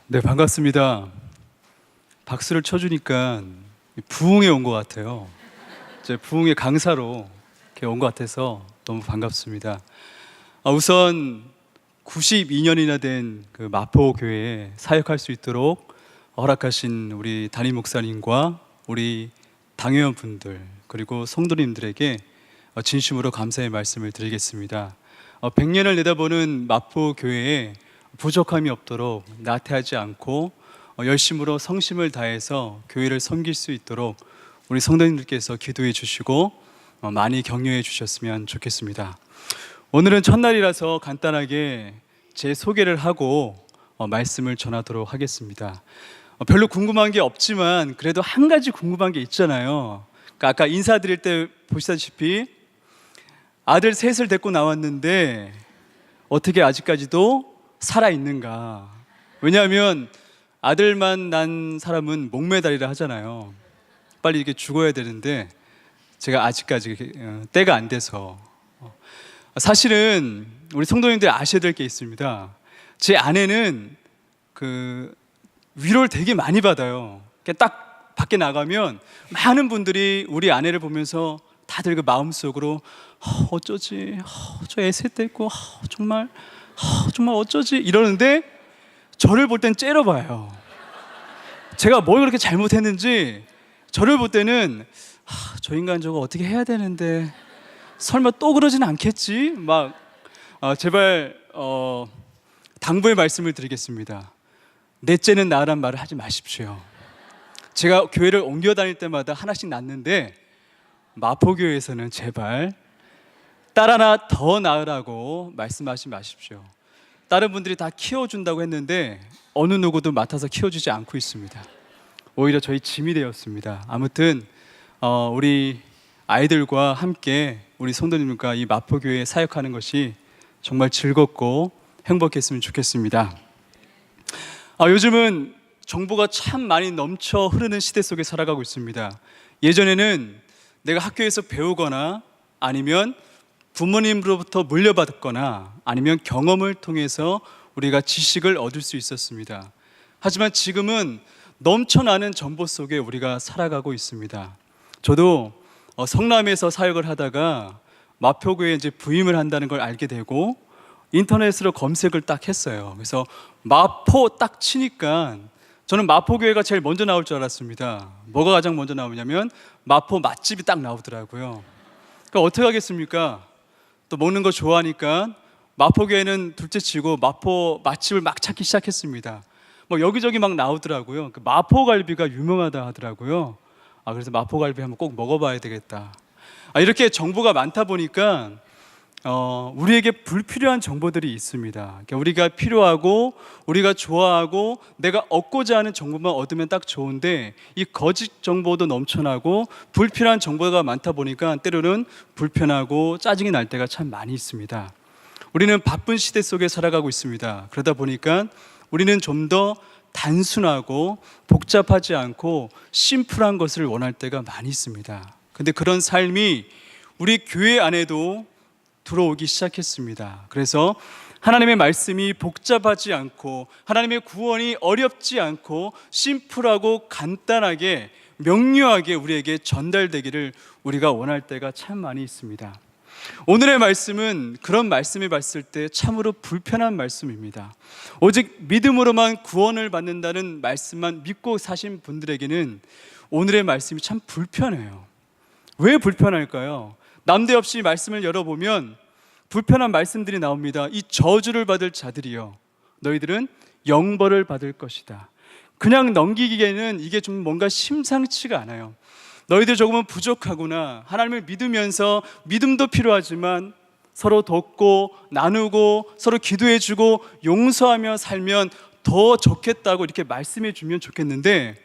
네, 반갑습니다. 박수를 쳐주니까 부흥에 온 것 같아요. 이제 부흥의 강사로 이렇게 온 것 같아서 너무 반갑습니다. 우선 92년이나 된 그 마포교회에 사역할 수 있도록 허락하신 우리 담임 목사님과 우리 당회원분들 그리고 성도님들에게 진심으로 감사의 말씀을 드리겠습니다. 100년을 내다보는 마포교회에 부족함이 없도록 나태하지 않고 열심으로 성심을 다해서 교회를 섬길 수 있도록 우리 성도님들께서 기도해 주시고 많이 격려해 주셨으면 좋겠습니다. 오늘은 첫날이라서 간단하게 제 소개를 하고 말씀을 전하도록 하겠습니다. 별로 궁금한 게 없지만 그래도 한 가지 궁금한 게 있잖아요. 그러니까 아까 인사드릴 때 보시다시피 아들 셋을 데리고 나왔는데 어떻게 아직까지도 살아있는가? 왜냐하면 아들만 난 사람은 목매다리라 하잖아요. 빨리 이렇게 죽어야 되는데 제가 아직까지 때가 안 돼서. 사실은 우리 성도님들 아셔야 될 게 있습니다. 제 아내는 그 위로를 되게 많이 받아요. 딱 밖에 나가면 많은 분들이 우리 아내를 보면서 다들 그 마음속으로 어쩌지, 저 애 셋 데리고 정말 어쩌지 이러는데 저를 볼 땐 째려봐요. 제가 뭘 그렇게 잘못했는지 저를 볼 때는 저 인간 저거 어떻게 해야 되는데 설마 또 그러진 않겠지? 막 제발 당부의 말씀을 드리겠습니다. 넷째는 나으란 말을 하지 마십시오. 제가 교회를 옮겨 다닐 때마다 하나씩 낳는데 마포교회에서는 제발 딸 하나 더 낳으라고 말씀하지 마십시오. 다른 분들이 다 키워준다고 했는데 어느 누구도 맡아서 키워주지 않고 있습니다. 오히려 저희 짐이 되었습니다. 아무튼 우리 아이들과 함께 우리 성도님과 이 마포교회에 사역하는 것이 정말 즐겁고 행복했으면 좋겠습니다. 요즘은 정보가 참 많이 넘쳐 흐르는 시대 속에 살아가고 있습니다. 예전에는 내가 학교에서 배우거나 아니면 부모님으로부터 물려받았거나 아니면 경험을 통해서 우리가 지식을 얻을 수 있었습니다. 하지만 지금은 넘쳐나는 정보 속에 우리가 살아가고 있습니다. 저도 성남에서 사역을 하다가 마포교회에 이제 부임을 한다는 걸 알게 되고 인터넷으로 검색을 딱 했어요. 그래서 마포 딱 치니까 저는 마포교회가 제일 먼저 나올 줄 알았습니다. 뭐가 가장 먼저 나오냐면 마포 맛집이 딱 나오더라고요. 그러니까 어떻게 하겠습니까? 또 먹는 거 좋아하니까 마포교회는 둘째치고 마포 맛집을 막 찾기 시작했습니다. 뭐 여기저기 막 나오더라고요. 그 마포갈비가 유명하다 하더라고요. 그래서 마포갈비 한번 꼭 먹어봐야 되겠다. 이렇게 정보가 많다 보니까 우리에게 불필요한 정보들이 있습니다. 그러니까 우리가 필요하고 우리가 좋아하고 내가 얻고자 하는 정보만 얻으면 딱 좋은데 이 거짓 정보도 넘쳐나고 불필요한 정보가 많다 보니까 때로는 불편하고 짜증이 날 때가 참 많이 있습니다. 우리는 바쁜 시대 속에 살아가고 있습니다. 그러다 보니까 우리는 좀 더 단순하고 복잡하지 않고 심플한 것을 원할 때가 많이 있습니다. 근데 그런 삶이 우리 교회 안에도 들어오기 시작했습니다. 그래서 하나님의 말씀이 복잡하지 않고 하나님의 구원이 어렵지 않고 심플하고 간단하게 명료하게 우리에게 전달되기를 우리가 원할 때가 참 많이 있습니다. 오늘의 말씀은 그런 말씀을 봤을 때 참으로 불편한 말씀입니다. 오직 믿음으로만 구원을 받는다는 말씀만 믿고 사신 분들에게는 오늘의 말씀이 참 불편해요. 왜 불편할까요? 남대없이 말씀을 열어보면 불편한 말씀들이 나옵니다. 이 저주를 받을 자들이여 너희들은 영벌을 받을 것이다. 그냥 넘기기에는 이게 좀 뭔가 심상치가 않아요. 너희들 조금은 부족하구나. 하나님을 믿으면서 믿음도 필요하지만 서로 돕고 나누고 서로 기도해주고 용서하며 살면 더 좋겠다고 이렇게 말씀해 주면 좋겠는데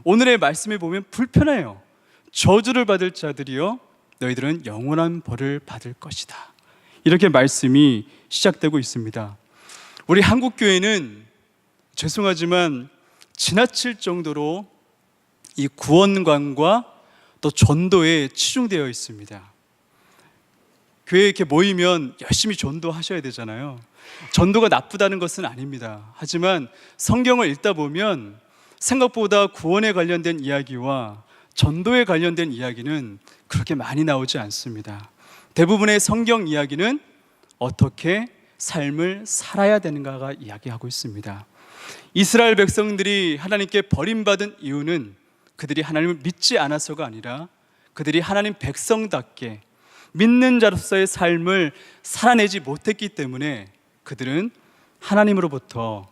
오늘의 말씀에 보면 불편해요. 저주를 받을 자들이여 너희들은 영원한 벌을 받을 것이다. 이렇게 말씀이 시작되고 있습니다. 우리 한국교회는 죄송하지만 지나칠 정도로 이 구원관과 또 전도에 치중되어 있습니다. 교회에 이렇게 모이면 열심히 전도하셔야 되잖아요. 전도가 나쁘다는 것은 아닙니다. 하지만 성경을 읽다 보면 생각보다 구원에 관련된 이야기와 전도에 관련된 이야기는 그렇게 많이 나오지 않습니다. 대부분의 성경 이야기는 어떻게 삶을 살아야 되는가가 이야기하고 있습니다. 이스라엘 백성들이 하나님께 버림받은 이유는 그들이 하나님을 믿지 않아서가 아니라 그들이 하나님 백성답게 믿는 자로서의 삶을 살아내지 못했기 때문에 그들은 하나님으로부터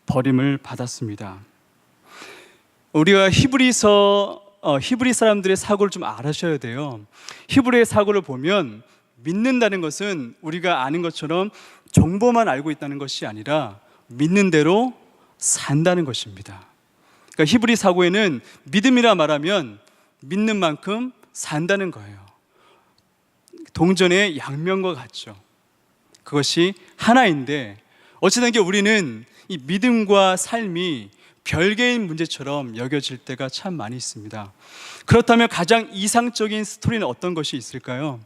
버림을 받았습니다. 우리가 히브리 사람들의 사고를 좀 알아셔야 돼요. 히브리의 사고를 보면 믿는다는 것은 우리가 아는 것처럼 정보만 알고 있다는 것이 아니라 믿는 대로 산다는 것입니다. 그러니까 히브리 사고에는 믿음이라 말하면 믿는 만큼 산다는 거예요. 동전의 양면과 같죠. 그것이 하나인데 어찌된 게 우리는 이 믿음과 삶이 별개인 문제처럼 여겨질 때가 참 많이 있습니다. 그렇다면 가장 이상적인 스토리는 어떤 것이 있을까요?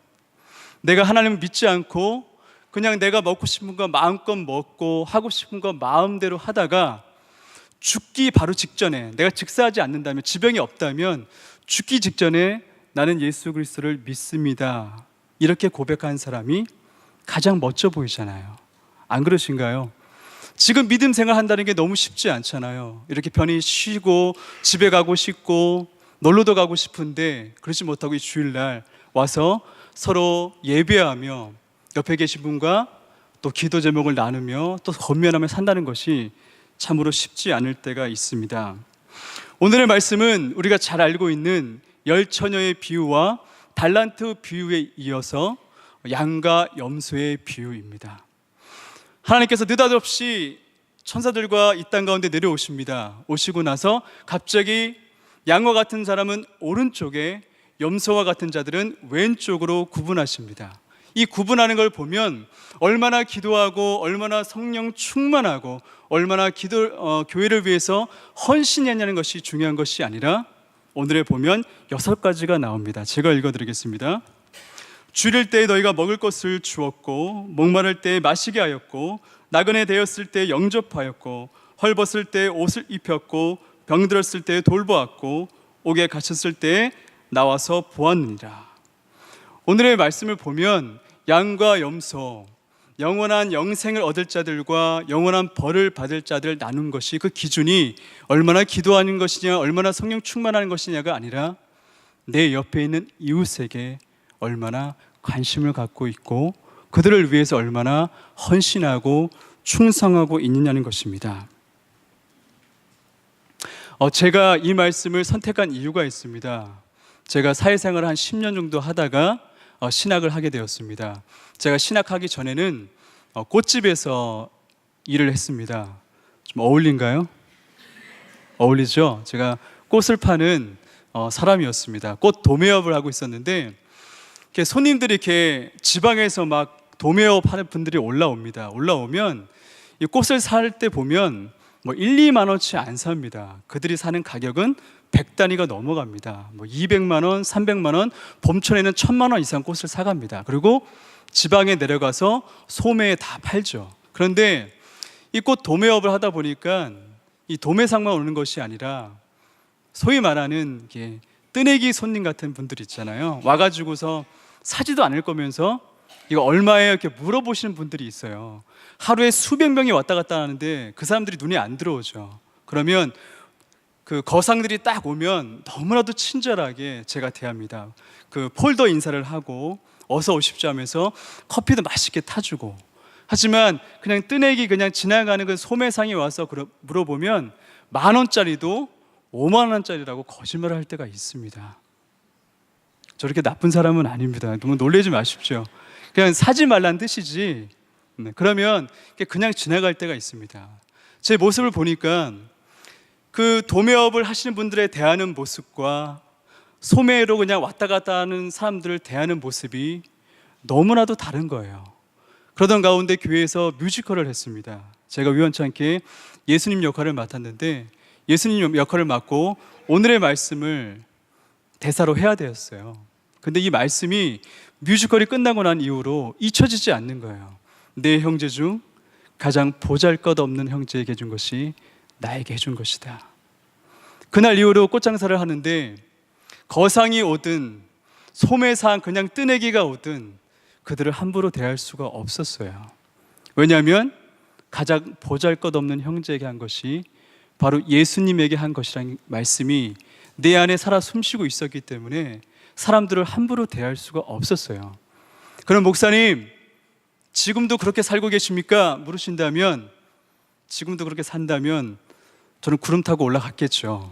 내가 하나님을 믿지 않고 그냥 내가 먹고 싶은 거 마음껏 먹고 하고 싶은 거 마음대로 하다가 죽기 바로 직전에, 내가 직사하지 않는다면, 지병이 없다면 죽기 직전에 나는 예수 그리스도를 믿습니다, 이렇게 고백한 사람이 가장 멋져 보이잖아요. 안 그러신가요? 지금 믿음 생활한다는 게 너무 쉽지 않잖아요. 이렇게 편히 쉬고 집에 가고 싶고 놀러도 가고 싶은데 그러지 못하고 이 주일날 와서 서로 예배하며 옆에 계신 분과 또 기도 제목을 나누며 또 권면하며 산다는 것이 참으로 쉽지 않을 때가 있습니다. 오늘의 말씀은 우리가 잘 알고 있는 열 처녀의 비유와 달란트 비유에 이어서 양과 염소의 비유입니다. 하나님께서 느닷없이 천사들과 이 땅 가운데 내려오십니다. 오시고 나서 갑자기 양과 같은 사람은 오른쪽에, 염소와 같은 자들은 왼쪽으로 구분하십니다. 이 구분하는 걸 보면 얼마나 기도하고 얼마나 성령 충만하고 얼마나 교회를 위해서 헌신했냐는 것이 중요한 것이 아니라 오늘에 보면 6가지가 나옵니다. 제가 읽어드리겠습니다. 줄일 때에 너희가 먹을 것을 주었고 목마를 때에 마시게 하였고 나그네 되었을 때에 영접하였고 헐벗을 때에 옷을 입혔고 병들었을 때에 돌보았고 옥에 갇혔을 때에 나와서 보았느니라. 오늘의 말씀을 보면 양과 염소, 영원한 영생을 얻을 자들과 영원한 벌을 받을 자들을 나눈 것이, 그 기준이 얼마나 기도하는 것이냐, 얼마나 성령 충만하는 것이냐가 아니라 내 옆에 있는 이웃에게 얼마나 관심을 갖고 있고 그들을 위해서 얼마나 헌신하고 충성하고 있느냐는 것입니다. 제가 이 말씀을 선택한 이유가 있습니다. 제가 사회생활을 한 10년 정도 하다가 신학을 하게 되었습니다. 제가 신학하기 전에는 꽃집에서 일을 했습니다. 좀 어울린가요? 어울리죠? 제가 꽃을 파는 사람이었습니다. 꽃 도매업을 하고 있었는데 손님들이 이렇게 지방에서 막 도매업 하는 분들이 올라오면 이 꽃을 살 때 보면 1, 2만 원치 안 삽니다. 그들이 사는 가격은 100단위가 넘어갑니다. 200만 원, 300만 원, 봄철에는 1000만 원 이상 꽃을 사갑니다. 그리고 지방에 내려가서 소매에 다 팔죠. 그런데 이 꽃 도매업을 하다 보니까 이 도매상만 오는 것이 아니라 소위 말하는 뜨내기 손님 같은 분들 있잖아요. 와가지고서 사지도 않을 거면서 이거 얼마예요? 이렇게 물어보시는 분들이 있어요. 하루에 수백 명이 왔다 갔다 하는데 그 사람들이 눈에 안 들어오죠. 그러면 그 거상들이 딱 오면 너무나도 친절하게 제가 대합니다. 그 폴더 인사를 하고 어서 오십시오 하면서 커피도 맛있게 타주고. 하지만 그냥 뜨내기 그냥 지나가는 그 소매상이 와서 물어보면 10,000원짜리도 50,000원짜리라고 거짓말을 할 때가 있습니다. 저렇게 나쁜 사람은 아닙니다. 너무 놀라지 마십시오. 그냥 사지 말란 뜻이지. 그러면 그냥 지나갈 때가 있습니다. 제 모습을 보니까 그 도매업을 하시는 분들의 대하는 모습과 소매로 그냥 왔다 갔다 하는 사람들을 대하는 모습이 너무나도 다른 거예요. 그러던 가운데 교회에서 뮤지컬을 했습니다. 제가 우연찮게 예수님 역할을 맡았는데 예수님 역할을 맡고 오늘의 말씀을 대사로 해야 되었어요. 근데 이 말씀이 뮤지컬이 끝나고 난 이후로 잊혀지지 않는 거예요. 내 형제 중 가장 보잘것없는 형제에게 준 것이 나에게 해준 것이다. 그날 이후로 꽃장사를 하는데 거상이 오든 소매상 그냥 뜨내기가 오든 그들을 함부로 대할 수가 없었어요. 왜냐하면 가장 보잘것없는 형제에게 한 것이 바로 예수님에게 한 것이라는 말씀이 내 안에 살아 숨쉬고 있었기 때문에 사람들을 함부로 대할 수가 없었어요. 그럼 목사님, 지금도 그렇게 살고 계십니까? 물으신다면, 지금도 그렇게 산다면 저는 구름 타고 올라갔겠죠.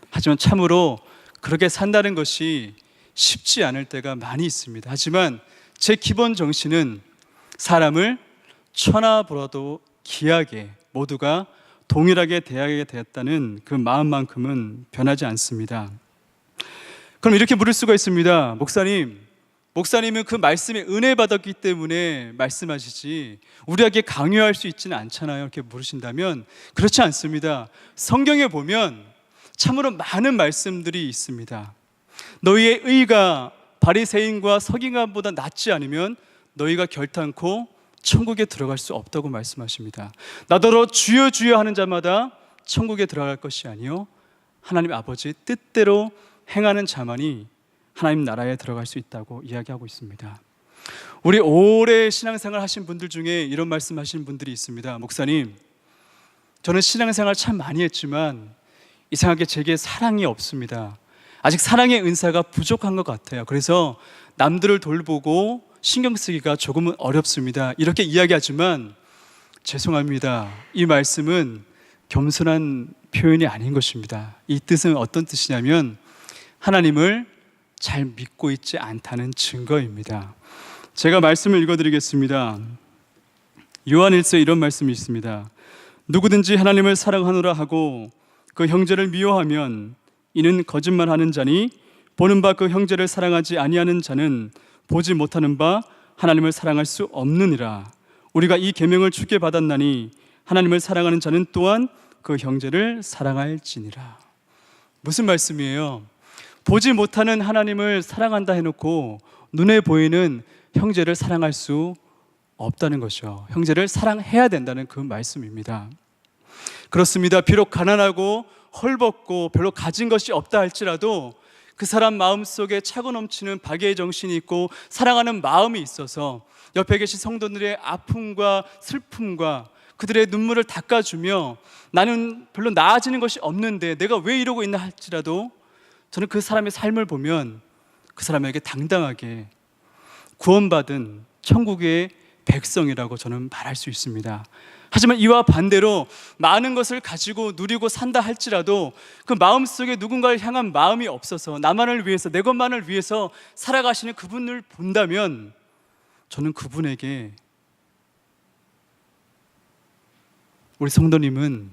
하지만 참으로 그렇게 산다는 것이 쉽지 않을 때가 많이 있습니다. 하지만 제 기본 정신은 사람을 천하 보라도 귀하게 모두가 동일하게 대하게 되었다는 그 마음만큼은 변하지 않습니다. 그럼 이렇게 물을 수가 있습니다. 목사님은 그 말씀에 은혜 받았기 때문에 말씀하시지 우리에게 강요할 수 있지는 않잖아요. 이렇게 물으신다면 그렇지 않습니다. 성경에 보면 참으로 많은 말씀들이 있습니다. 너희의 의가 바리새인과 서기관보다 낫지 않으면 너희가 결탄코 천국에 들어갈 수 없다고 말씀하십니다. 나더러 주여 주여 하는 자마다 천국에 들어갈 것이 아니요 하나님 아버지의 뜻대로 행하는 자만이 하나님 나라에 들어갈 수 있다고 이야기하고 있습니다. 우리 오래 신앙생활 하신 분들 중에 이런 말씀 하시는 분들이 있습니다. 목사님, 저는 신앙생활 참 많이 했지만 이상하게 제게 사랑이 없습니다. 아직 사랑의 은사가 부족한 것 같아요. 그래서 남들을 돌보고 신경 쓰기가 조금은 어렵습니다. 이렇게 이야기하지만 죄송합니다. 이 말씀은 겸손한 표현이 아닌 것입니다. 이 뜻은 어떤 뜻이냐면 하나님을 잘 믿고 있지 않다는 증거입니다. 제가 말씀을 읽어드리겠습니다. 요한일서에 이런 말씀이 있습니다. 누구든지 하나님을 사랑하노라 하고 그 형제를 미워하면 이는 거짓말하는 자니 보는 바 그 형제를 사랑하지 아니하는 자는 보지 못하는 바 하나님을 사랑할 수 없느니라. 우리가 이 계명을 주께 받았나니 하나님을 사랑하는 자는 또한 그 형제를 사랑할지니라. 무슨 말씀이에요? 보지 못하는 하나님을 사랑한다 해놓고 눈에 보이는 형제를 사랑할 수 없다는 것이죠. 형제를 사랑해야 된다는 그 말씀입니다. 그렇습니다. 비록 가난하고 헐벗고 별로 가진 것이 없다 할지라도 그 사람 마음속에 차고 넘치는 박애의 정신이 있고 사랑하는 마음이 있어서 옆에 계신 성도들의 아픔과 슬픔과 그들의 눈물을 닦아주며 나는 별로 나아지는 것이 없는데 내가 왜 이러고 있나 할지라도 저는 그 사람의 삶을 보면 그 사람에게 당당하게 구원받은 천국의 백성이라고 저는 말할 수 있습니다. 하지만 이와 반대로 많은 것을 가지고 누리고 산다 할지라도 그 마음속에 누군가를 향한 마음이 없어서 나만을 위해서 내 것만을 위해서 살아가시는 그분을 본다면 저는 그분에게 우리 성도님은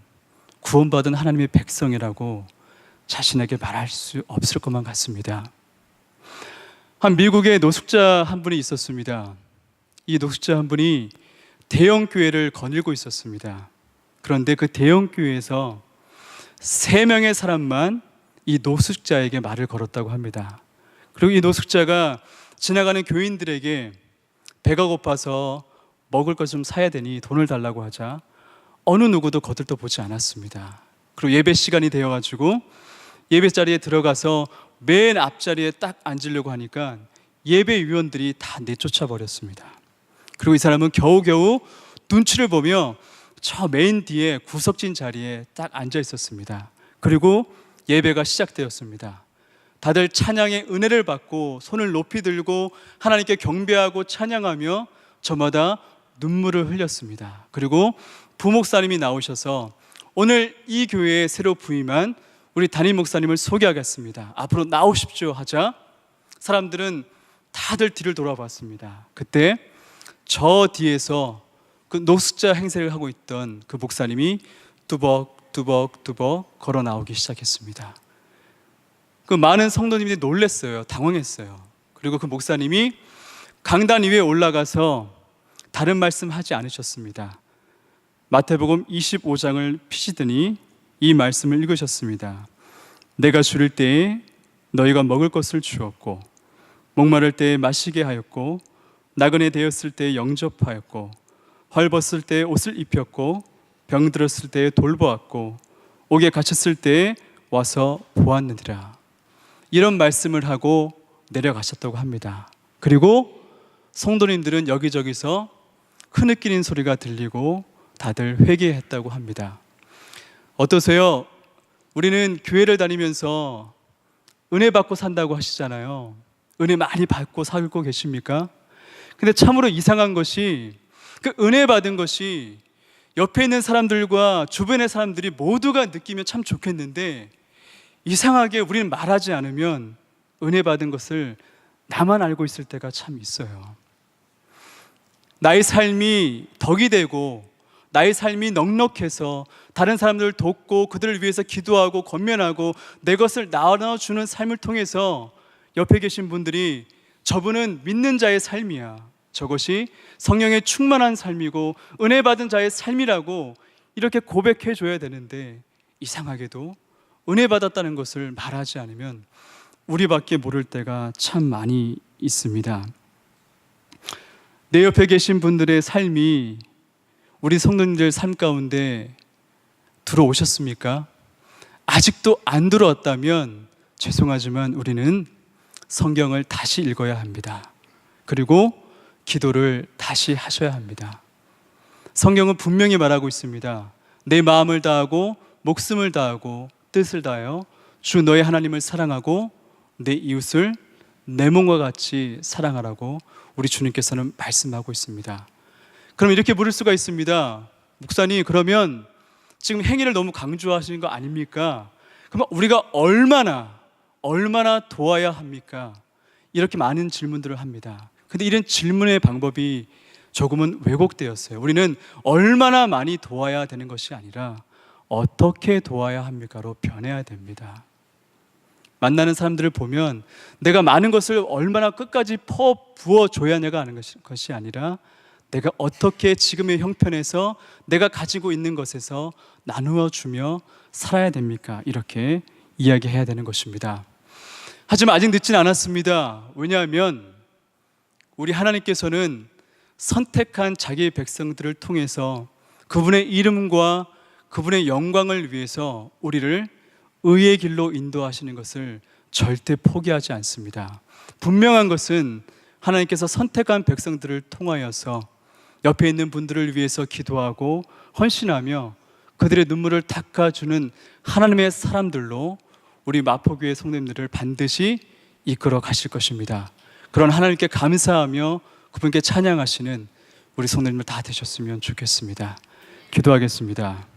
구원받은 하나님의 백성이라고 자신에게 말할 수 없을 것만 같습니다. 한 미국의 노숙자 한 분이 있었습니다. 이 노숙자 한 분이 대형 교회를 거닐고 있었습니다. 그런데 그 대형 교회에서 3명의 사람만 이 노숙자에게 말을 걸었다고 합니다. 그리고 이 노숙자가 지나가는 교인들에게 배가 고파서 먹을 것 좀 사야 되니 돈을 달라고 하자 어느 누구도 거들떠보지 않았습니다. 그리고 예배 시간이 되어가지고 예배 자리에 들어가서 맨 앞자리에 딱 앉으려고 하니까 예배위원들이 다 내쫓아 버렸습니다. 그리고 이 사람은 겨우겨우 눈치를 보며 저 메인 뒤에 구석진 자리에 딱 앉아 있었습니다. 그리고 예배가 시작되었습니다. 다들 찬양의 은혜를 받고 손을 높이 들고 하나님께 경배하고 찬양하며 저마다 눈물을 흘렸습니다. 그리고 부목사님이 나오셔서 오늘 이 교회에 새로 부임한 우리 담임 목사님을 소개하겠습니다. 앞으로 나오십시오 하자 사람들은 다들 뒤를 돌아봤습니다. 그때 저 뒤에서 그 노숙자 행세를 하고 있던 그 목사님이 뚜벅뚜벅뚜벅 걸어 나오기 시작했습니다. 그 많은 성도님들이 놀랐어요. 당황했어요. 그리고 그 목사님이 강단 위에 올라가서 다른 말씀 하지 않으셨습니다. 마태복음 25장을 피시더니 이 말씀을 읽으셨습니다. 내가 줄일 때에 너희가 먹을 것을 주었고 목마를 때에 마시게 하였고 나그네 되었을 때에 영접하였고 헐벗을 때 옷을 입혔고 병들었을 때 돌보았고 옥에 갇혔을 때 와서 보았느니라. 이런 말씀을 하고 내려가셨다고 합니다. 그리고 성도님들은 여기저기서 흐느끼는 소리가 들리고 다들 회개했다고 합니다. 어떠세요? 우리는 교회를 다니면서 은혜 받고 산다고 하시잖아요. 은혜 많이 받고 살고 계십니까? 근데 참으로 이상한 것이 그 은혜 받은 것이 옆에 있는 사람들과 주변의 사람들이 모두가 느끼면 참 좋겠는데 이상하게 우리는 말하지 않으면 은혜 받은 것을 나만 알고 있을 때가 참 있어요. 나의 삶이 덕이 되고 나의 삶이 넉넉해서 다른 사람들을 돕고 그들을 위해서 기도하고 권면하고 내 것을 나눠주는 삶을 통해서 옆에 계신 분들이 저분은 믿는 자의 삶이야, 저것이 성령의 충만한 삶이고 은혜 받은 자의 삶이라고 이렇게 고백해 줘야 되는데 이상하게도 은혜 받았다는 것을 말하지 않으면 우리밖에 모를 때가 참 많이 있습니다. 내 옆에 계신 분들의 삶이 우리 성도님들 삶 가운데 들어오셨습니까? 아직도 안 들어왔다면 죄송하지만 우리는 성경을 다시 읽어야 합니다. 그리고 기도를 다시 하셔야 합니다. 성경은 분명히 말하고 있습니다. 내 마음을 다하고 목숨을 다하고 뜻을 다하여 주 너의 하나님을 사랑하고 내 이웃을 내 몸과 같이 사랑하라고 우리 주님께서는 말씀하고 있습니다. 그럼 이렇게 물을 수가 있습니다. 목사님, 그러면 지금 행위를 너무 강조하시는 거 아닙니까? 그럼 우리가 얼마나 도와야 합니까? 이렇게 많은 질문들을 합니다. 근데 이런 질문의 방법이 조금은 왜곡되었어요. 우리는 얼마나 많이 도와야 되는 것이 아니라 어떻게 도와야 합니까로 변해야 됩니다. 만나는 사람들을 보면 내가 많은 것을 얼마나 끝까지 부어줘야 내가 하는 것이 아니라 내가 어떻게 지금의 형편에서 내가 가지고 있는 것에서 나누어 주며 살아야 됩니까? 이렇게 이야기해야 되는 것입니다. 하지만 아직 늦진 않았습니다. 왜냐하면 우리 하나님께서는 선택한 자기의 백성들을 통해서 그분의 이름과 그분의 영광을 위해서 우리를 의의 길로 인도하시는 것을 절대 포기하지 않습니다. 분명한 것은 하나님께서 선택한 백성들을 통하여서 옆에 있는 분들을 위해서 기도하고 헌신하며 그들의 눈물을 닦아주는 하나님의 사람들로 우리 마포교회 성도님들을 반드시 이끌어 가실 것입니다. 그런 하나님께 감사하며 그분께 찬양하시는 우리 성도님들 다 되셨으면 좋겠습니다. 기도하겠습니다.